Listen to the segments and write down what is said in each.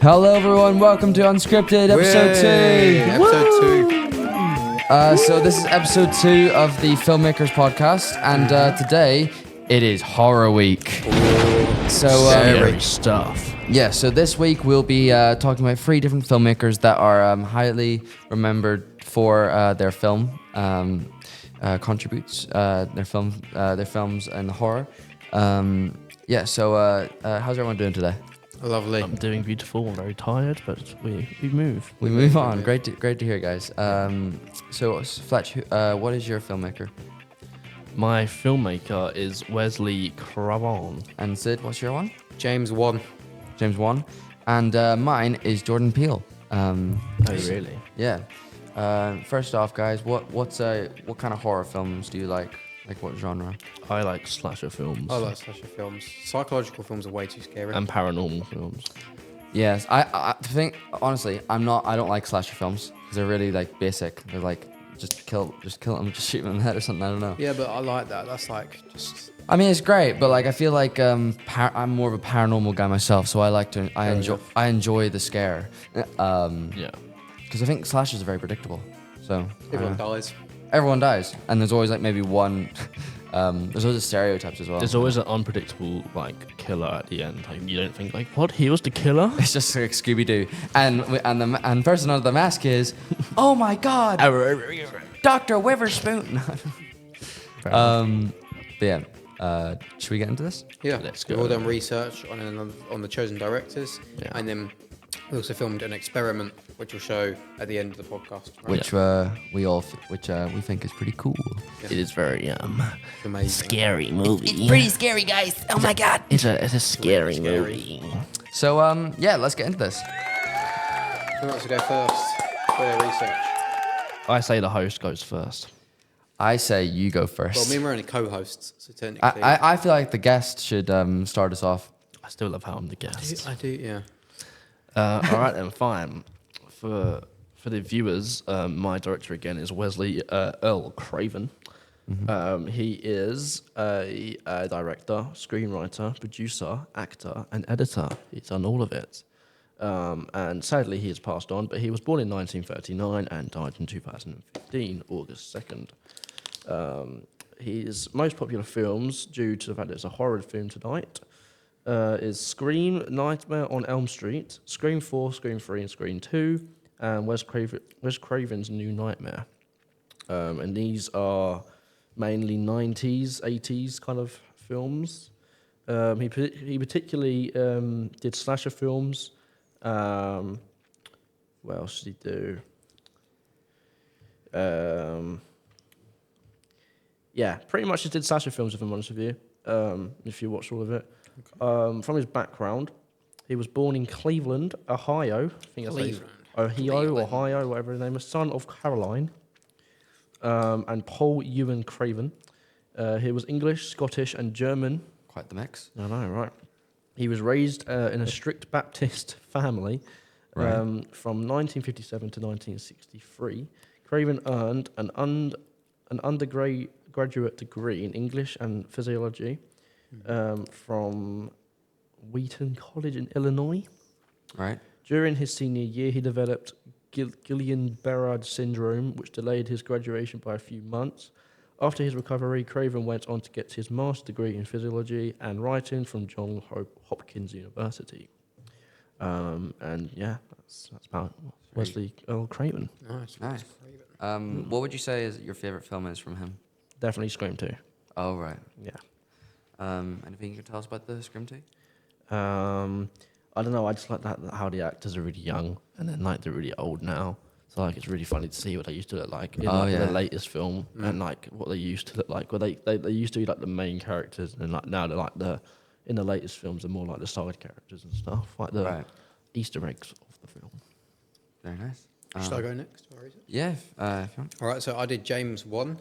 Hello everyone, welcome to Unscripted, episode 2. So this is episode 2 of the Filmmakers podcast, and today it is Horror Week. Scary stuff. Yeah, so this week we'll be talking about 3 different filmmakers that are highly remembered for their film contributes, their films and horror. So how's everyone doing today? Lovely. I'm doing beautiful. I'm very tired, but we move. We move on. Great to hear, guys. So Fletch, what is your filmmaker? My filmmaker is Wesley Craven. And Sid, what's your one? James Wan. And mine is Jordan Peele. Oh, really? Yeah. First off, guys, what kind of horror films do you like? Like what genre? I like slasher films. I like slasher films. Psychological films are way too scary. And paranormal films. Yes, I think honestly, I don't like slasher films because they're really like basic. They're like just kill them, just shoot them in the head or something. I don't know. Yeah, but I like that. That's like just. I mean, it's great, but like I feel like I'm more of a paranormal guy myself, so I enjoy the scare. Yeah. Because I think slashers are very predictable. So Everyone dies. Everyone dies, and there's always like maybe one. There's always stereotypes as well. There's always an unpredictable like killer at the end. Like you don't think like, what? He was the killer? It's just like Scooby Doo, and the person under the mask is, oh my God, Dr. Witherspoon. But yeah, should we get into this? Yeah, Let's go. We've all done research on the chosen directors, and then we also filmed an experiment, which we'll show at the end of the podcast. Right? Which we think is pretty cool. Yeah. It is very amazing. scary movie. It's pretty scary, guys. Oh my God. It's a scary movie. So let's get into this. Who wants to go first for their research? I say the host goes first. I say you go Well, first. me and we're only co-hosts, so technically. I feel like the guest should start us off. I still love how I'm the guest. I do, yeah. All right then, fine. For the viewers, my director again is Wesley Earl Craven. Mm-hmm. He is a director, screenwriter, producer, actor, and editor. He's done all of it. And sadly, he has passed on, but he was born in 1939 and died in 2015, August 2nd. His most popular films, due to the fact that it's a horror film tonight, is Scream, Nightmare on Elm Street, Scream 4, Scream 3, and Scream 2, and Wes Craven's New Nightmare. And these are mainly 90s, 80s kind of films. He particularly did slasher films. What else did he do? Yeah, pretty much just did slasher films, if I'm honest with you, if you watch all of it. From his background, he was born in Cleveland, Ohio. I think that's Ohio, whatever his name is. Son of Caroline and Paul Ewan Craven. He was English, Scottish, and German. Quite the mix. I know, right? He was raised in a strict Baptist family from 1957 to 1963. Craven earned an undergraduate degree in English and physiology from Wheaton College in Illinois. Right. During his senior year, he developed Guillain-Barré syndrome, which delayed his graduation by a few months. After his recovery, Craven went on to get his master's degree in physiology and writing from Johns Hopkins University. And yeah, that's about Wesley Earl Craven. Nice. What would you say is your favorite film is from him? Definitely Scream 2. Oh, right. Yeah. Anything you can tell us about the Scream 2? I don't know. I just like that how the actors are really young and then like they're really old now. So like it's really funny to see what they used to look like in the latest film and like what they used to look like. Well, they used to be like the main characters and like now they're like in the latest films they're more like the side characters and stuff, like the Easter eggs of the film. Very nice. Should I go next? Or is it? Yeah, if you want. All right, so I did James Wan.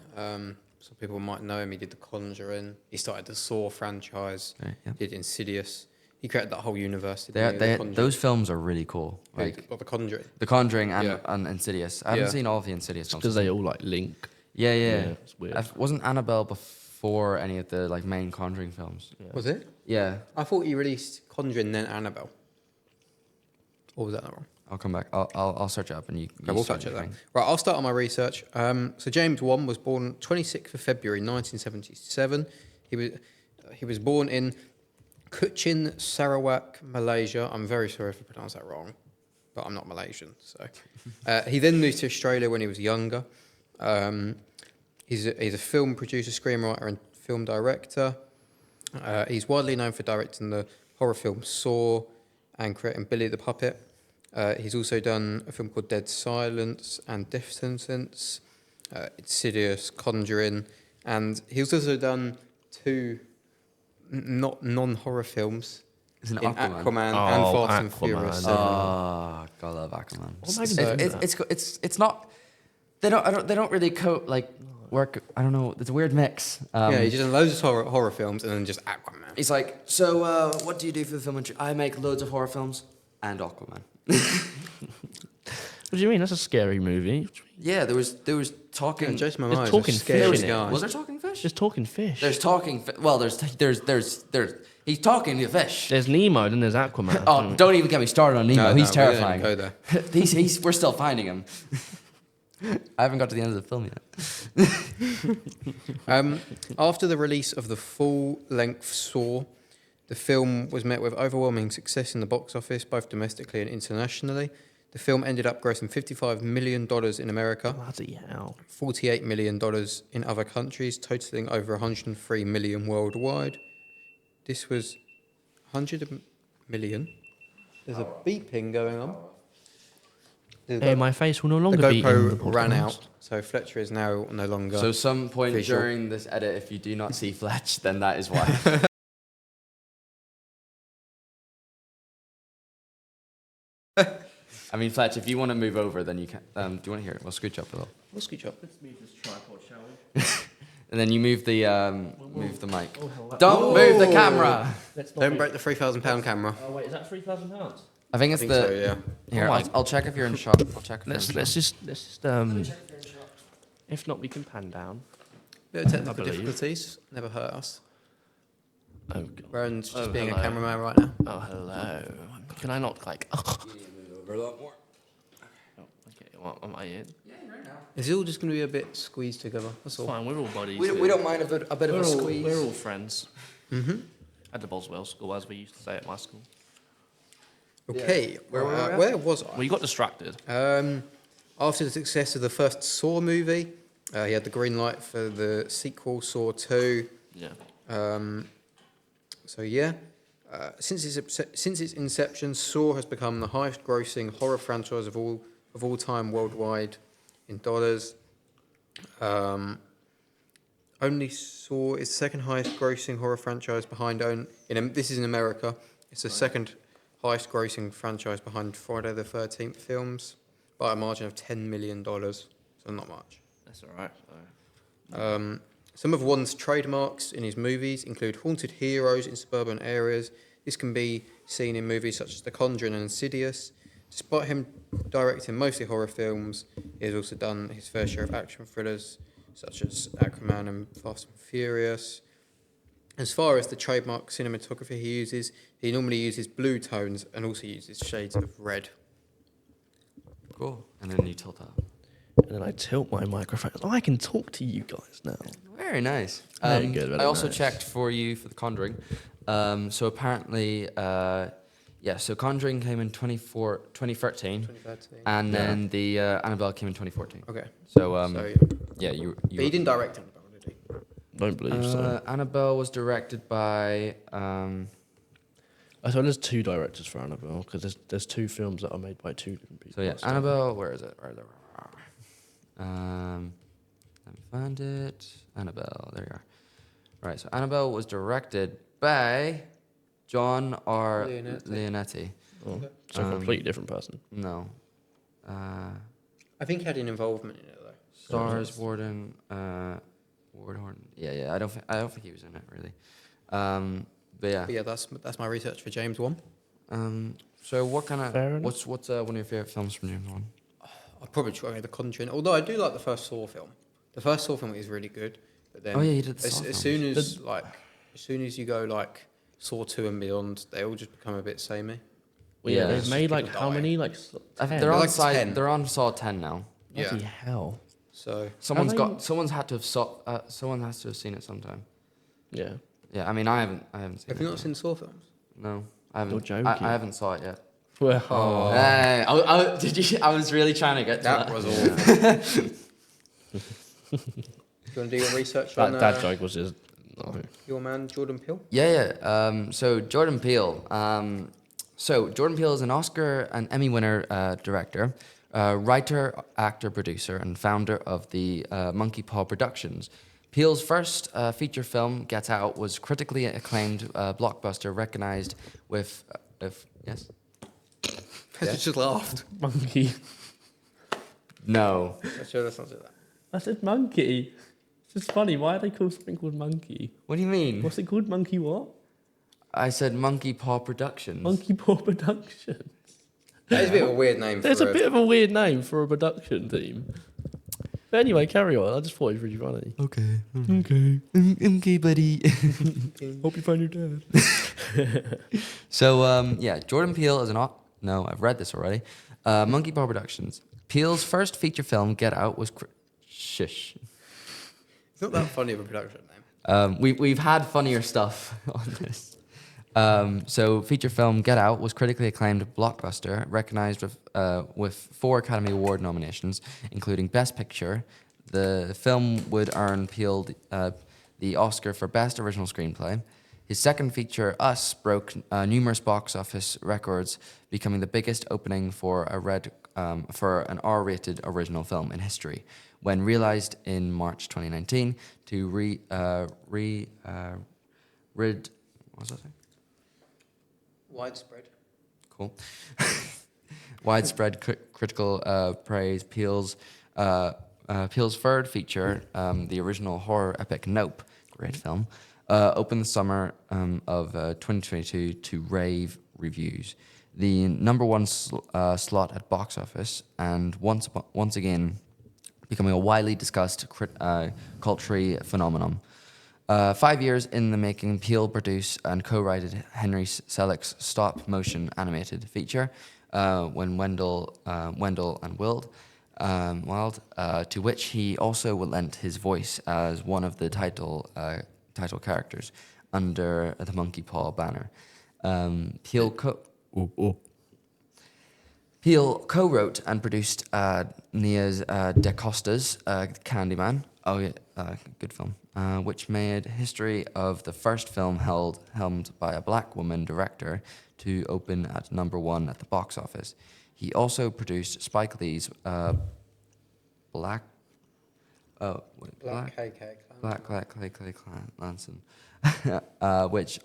some people might know him. He did The Conjuring. He started the Saw franchise. Right, yeah. Did Insidious. He created that whole universe. Those films are really cool. Like The Conjuring. The Conjuring and, Yeah. and Insidious. I haven't Yeah. seen all of the Insidious films. Because they all like link. Yeah. It's weird. Wasn't Annabelle before any of the like main Conjuring films? Yeah. Was it? Yeah. I thought he released Conjuring then Annabelle. Or was that wrong? I'll come back. I'll search it up and you. Okay, we'll start touch it your then. thing. Right, I'll start on my research. So James Wan was born 26th of February 1977. He was born in Kuching, Sarawak, Malaysia. I'm very sorry if I pronounced that wrong, but I'm not Malaysian. So he then moved to Australia when he was younger. He's a film producer, screenwriter, and film director. He's widely known for directing the horror film Saw and creating Billy the Puppet. He's also done a film called Dead Silence and Death Sentence, Insidious, Conjuring, and he's also done two non-horror films Is it in Aquaman? Aquaman Oh, and Fast and Aquaman. Furious. Oh, 7. God, I love Aquaman. What am I gonna do with that? It's not. They don't really work. I don't know. It's a weird mix. Yeah, he's done loads of horror films and then just Aquaman. He's like, so what do you do for the film industry? I make loads of horror films and Aquaman. What do you mean? That's a scary movie. Yeah, there was talking. Yeah, Jason There's Momoa is talking a scary fish in it. guy. Was there talking fish? Just talking fish. There's talking. Well, there's he's talking to fish. There's Nemo, then there's Aquaman. Oh, don't even get me started on Nemo. No, He's we don't even terrifying. go there. We're still finding him. I haven't got to the end of the film yet. After the release of the full-length Saw, the film was met with overwhelming success in the box office, both domestically and internationally. The film ended up grossing $55 million in America, Bloody hell. $48 million in other countries, totaling over $103 million worldwide. This was 100 million. There's a beeping going on. Hey, my face will no The longer be in the GoPro ran podcast. out, so Fletcher is now no longer. So some point Visual. during this edit, if you do not see Fletch, then that is why. I mean, Fletch, if you want to move over, then you can. Do you want to hear it? We'll scooch up a little, We'll scooch up. Let's move this tripod, shall we? and then you move the mic. Oh, hell, Don't move the camera. Let's not Don't move- break the £3,000 camera. Oh wait, is that £3,000? I think it's I think so, yeah. Here, Oh my- I'll check if you're in shot. I'll check. If Let's you're in shot. just if not, we can pan down. Bit of technical believe. difficulties. Never hurt us. Oh god. Rowan's just Oh, being hello. a cameraman right now. Oh hello. Can I not like? Oh, Over a lot more. okay. What am I in? It's all just going to be a bit squeezed together. That's It's all. fine. We're all buddies. We don't mind a bit of We're a all, squeeze. we're all friends. Mm-hmm. At the Boswell School, as we used to say at my school. Okay. Yeah. Where Where was I? Well, you got distracted. After the success of the first Saw movie, he had the green light for the sequel, Saw 2. Yeah. So yeah, since its inception, Saw has become the highest-grossing horror franchise of all time worldwide in dollars. Only Saw is the second highest-grossing horror franchise behind this is in America. It's the second highest-grossing franchise behind Friday the 13th films by a margin of $10 million. So not much. That's all right. Some of Wan's trademarks in his movies include haunted heroes in suburban areas. This can be seen in movies such as The Conjuring and Insidious. Despite him directing mostly horror films, he has also done his fair share of action thrillers such as Aquaman and Fast and Furious. As far as the trademark cinematography he normally uses blue tones and also uses shades of red. Cool. And then you tilt up. And then I tilt my microphone. Oh, I can talk to you guys now. Very nice. Very good, very I also nice. checked for you for The Conjuring. So apparently, so Conjuring came in 2013, 2013. and then the Annabelle came in 2014. Okay. So, So, yeah, you. but he didn't direct Annabelle, did he? Don't believe so. Annabelle was directed by. I thought there's two directors for Annabelle because there's two films that are made by two different people. So yeah, So- Annabelle. Where is it? Let me find it. Annabelle. There you are. Right. So Annabelle was directed by John R. Leonetti. Oh, so a completely different person. No. I think he had an involvement in it though. Stars Warden. yeah. I don't think he was in it really. But yeah. But yeah, that's my research for James Wan. So what kind Fair of enough. what's one of your favorite films from James Wan? I'd probably try The Conjuring, although I do like the first Saw film. The first Saw film is really good, but then Oh, yeah, he did the as, Saw as films. soon as you go like Saw 2 and beyond, they all just become a bit samey. Well, yeah, Yeah. they've It's made just like people how die. many? Like I think 10? they're on like 10. They're on Saw 10 now. Yeah. Bloody hell. So Someone's had to have someone has to have seen it sometime. Yeah. Yeah, I mean I haven't seen have it. you not seen Saw films? No, I haven't. You're joking. I haven't saw it yet. Well, Oh. Hey, did you? I was really trying to get to that. That was awful. Do you want to do your research on that joke was just. No. your man Jordan Peele? Yeah. So Jordan Peele. Jordan Peele is an Oscar and Emmy winner director, writer, actor, producer, and founder of the Monkey Paw Productions. Peele's first feature film, Get Out, was critically acclaimed blockbuster, recognized with yes. I just laughed. Monkey. No. I'm sure that's not that. I said monkey. It's just funny. Why are they called something called monkey? What do you mean? What's it called? Monkey what? I said Monkey Paw Productions. Monkey Paw Productions. That is a bit of a weird name. There's for a bit of a weird name for a production team. But anyway, carry on. I just thought it was really funny. Okay. Okay, buddy. Hope you find your dad. So, Jordan Peele is no, I've read this already. Monkey Paw Productions. Peele's first feature film, Get Out, was shush. It's not that funny of a production name. We've had funnier stuff on this. So, feature film Get Out was critically acclaimed blockbuster, recognized with 4 Academy Award nominations, including Best Picture. The film would earn Peele the Oscar for Best Original Screenplay. His second feature, Us, broke numerous box office records, becoming the biggest opening for an R-rated original film in history. When realized in March 2019 to what was that thing? Widespread. Cool. Widespread critical praise. Peele's third feature, the original horror epic Nope, great film, opened the summer of 2022 to rave reviews. The number one slot at box office, and once again becoming a widely discussed cultural phenomenon. 5 years in the making, Peele produced and co-wrote Henry Selick's stop-motion animated feature, When Wendell and Wild, to which he also lent his voice as one of the title characters under the Monkey Paw banner. Peele co-wrote and produced Nia DaCosta's Candyman. Oh yeah, good film. Which made history of the first film helmed by a black woman director to open at number 1 at the box office. He also produced Spike Lee's Black Lanson, which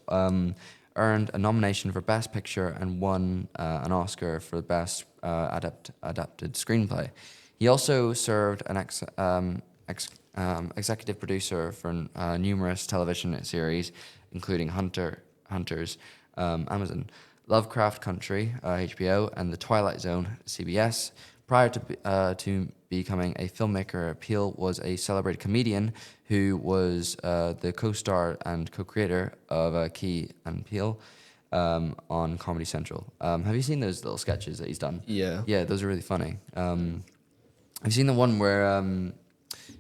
earned a nomination for Best Picture and won an Oscar for Best Adapted Screenplay. He also served an executive producer for numerous television series, including Hunters, Amazon, Lovecraft Country, HBO, and The Twilight Zone, CBS. Prior to becoming a filmmaker, Peele was a celebrated comedian who was the co-star and co-creator of Key and Peele on Comedy Central. Have you seen those little sketches that he's done? Yeah. Yeah, those are really funny. Have you seen the one where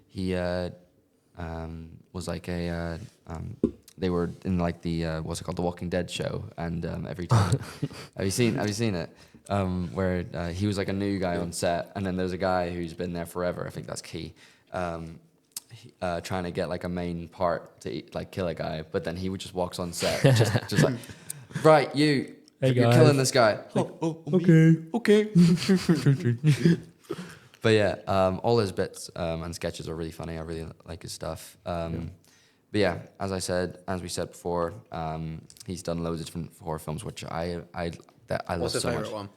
he was like they were in like the what's it called, The Walking Dead show, and every time have you seen it? Where he was like a new guy on set, and then there's a guy who's been there forever. I think that's Key, trying to get like a main part to kill a guy, but then he would just walks on set, just like, right, you're guys. killing this guy. Okay. But yeah, all his bits and sketches are really funny. I really like his stuff. But yeah, as we said before, he's done loads of different horror films, which I love What's your so much. favourite one?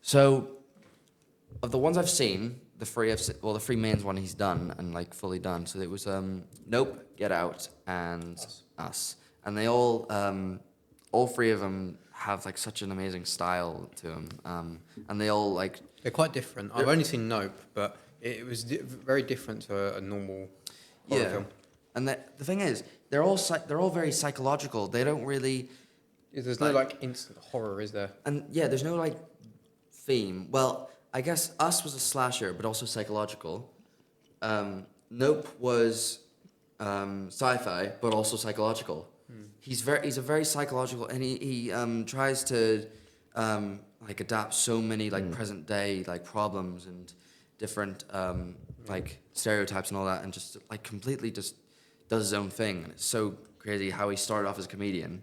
So, of the ones I've seen, the the three mains one he's done and like fully done. So it was Nope, Get Out, and Us, and they all three of them have like such an amazing style to them, and they all like They're quite different. I've only seen Nope, but it was very different to a normal horror film. And the thing is, they're all very psychological. They don't really. There's no like instant horror, is there? And yeah, there's no like theme. Well, I guess Us was a slasher, but also psychological. Nope was sci-fi, but also psychological. He's a very psychological, and he tries to like adapt so many like present day like problems and different like stereotypes and all that, and just like completely just does his own thing. And it's so crazy how he started off as a comedian,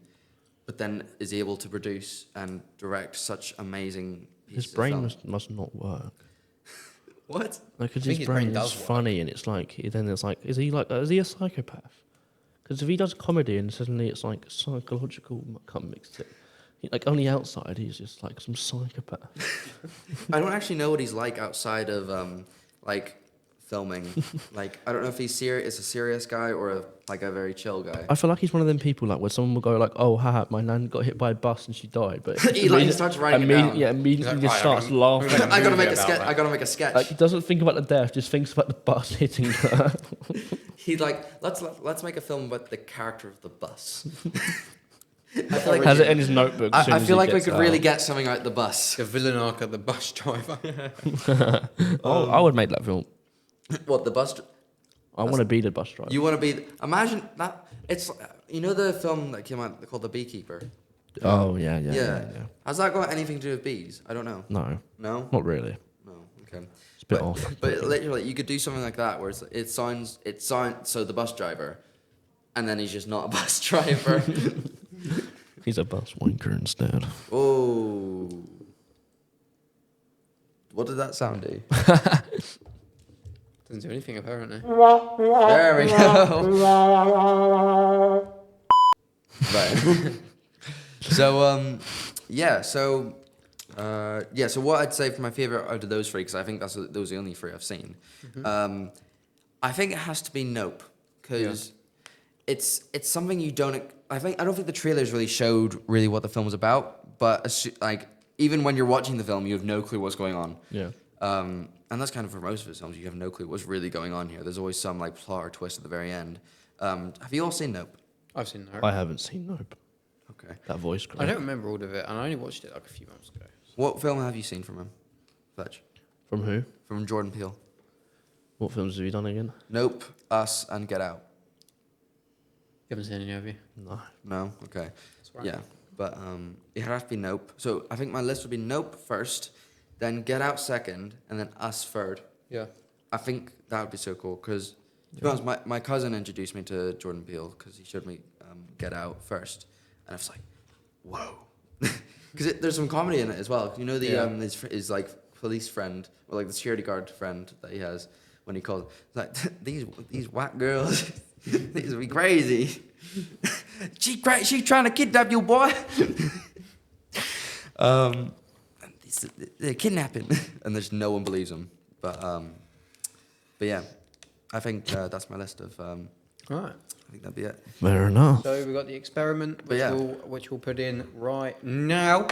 but then is able to produce and direct such amazing pieces His brain of film. must not work. What? Because think his his brain brain does is work. funny, and it's like is he a psychopath? Because if he does comedy and suddenly it's like psychological, I can't mix it. Like on the outside, he's just like some psychopath. I don't actually know what he's like outside of like filming. Like I don't know if he's is a serious guy or a very chill guy. I feel like he's one of them people like where someone will go like, "Oh, haha, my nan got hit by a bus and she died," but He starts writing it down. Yeah, immediately He's like, just "Right, starts I'm laughing. gonna I gotta movie make a about sketch. that. I gotta make a sketch. Like he doesn't think about the death, just thinks about the bus hitting her. He's like, let's make a film about the character of the bus. I feel like Has it in his notebook. as soon I as feel he like we gets could out. really get something out the bus. The villain arc of the bus driver. Oh, I would make that film. What the bus? I want to be the bus driver. You want to be? Imagine that. It's the film that came out called The Beekeeper. Oh yeah. Has that got anything to do with bees? I don't know. No, No. not really. No. Okay. It's a bit off. But literally, you could do something like that where it sounds so the bus driver, and then he's just not a bus driver. He's a bus wanker instead. Oh. What did that sound do? Doesn't do anything apparently. There we go. Right. So so what I'd say for my favorite out of those three, because I think those are the only three I've seen. I think it has to be Nope, because it's something you don't. I don't think the trailers really showed really what the film was about, but like even when you're watching the film, you have no clue what's going on. Yeah. And that's kind of for most of his films. You have no clue what's really going on here. There's always some like plot or twist at the very end. Have you all seen Nope? I've seen Nope. I haven't seen Nope. Okay. That voice I crack. don't remember all of it, and I only watched it like a few months ago. What film have you seen from him, Fletch? From who? From Jordan Peele? What films have you done again? Nope, Us, and Get Out. You haven't seen any of you? No. No? Okay. That's right. Yeah, but it has to be Nope. So I think my list would be Nope first, then Get Out second, and then Us third. Yeah. I think that would be so cool because, to be honest, my cousin introduced me to Jordan Peele because he showed me Get Out first, and I was like, whoa, because there's some comedy in it as well. You know his like police friend or like the security guard friend that he has when he calls like these white girls, these will be crazy. She trying to kidnap you, boy. They're kidnapping, and there's no one believes him. But yeah, I think that's my list of. All right. I think that'd be it. Fair enough. So we've got the experiment, But which, yeah. we'll put in right now.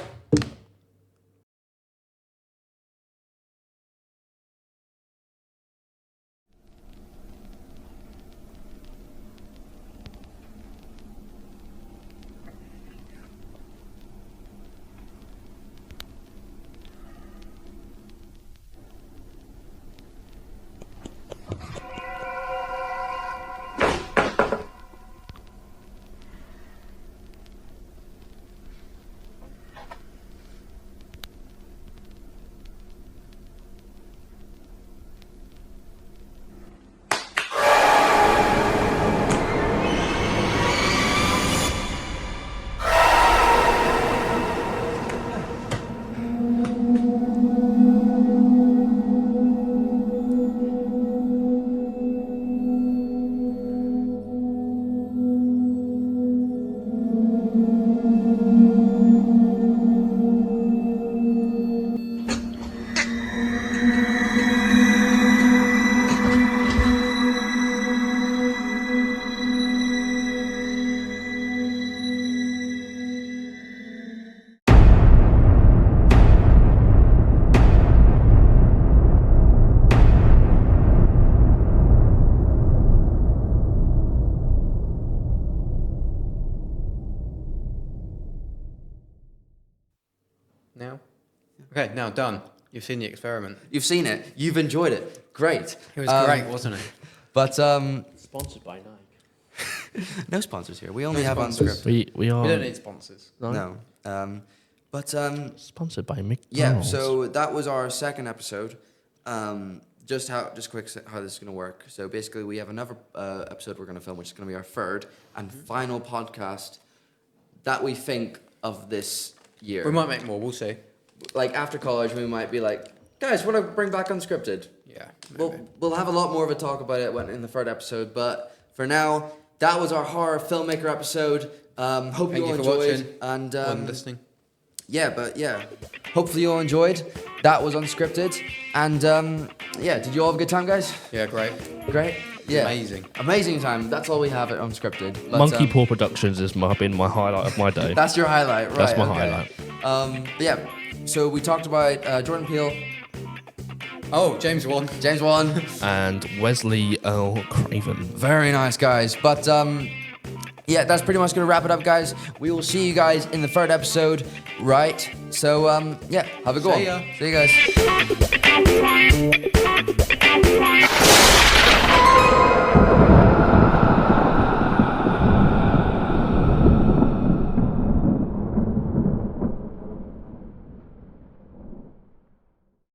Okay, now done. You've seen the experiment. You've seen it. You've enjoyed it. Great. It was great, wasn't it? But Sponsored by Nike. no sponsors here. We only have sponsors. Unscripted. We are We don't need sponsors. No. But sponsored by McDonald's. yeah. So that was our second episode. Just quick how this is gonna work. So basically, we have another episode we're gonna film, which is gonna be our third and final podcast that we think of this year. We might make more, we'll see. Like after college, we might be like, guys, want to bring back Unscripted? Yeah. Maybe. We'll have a lot more of a talk about it in the third episode. But for now, that was our horror filmmaker episode. Hope you all Thank you for enjoyed watching and listening. yeah. Hopefully you all enjoyed. That was Unscripted. And yeah, did you all have a good time, guys? Yeah, great. Great. Yeah. Amazing time. That's all we have at Unscripted. But, Monkey Paw Productions has been my highlight of my day. That's your highlight, right? That's my okay. highlight. But yeah. So we talked about Jordan Peele. Oh, James won. James won. And Wesley Earl Craven. Very nice, guys. But yeah, that's pretty much gonna wrap it up, guys. We will see you guys in the third episode, right? So yeah, have a good one. See ya. See you guys.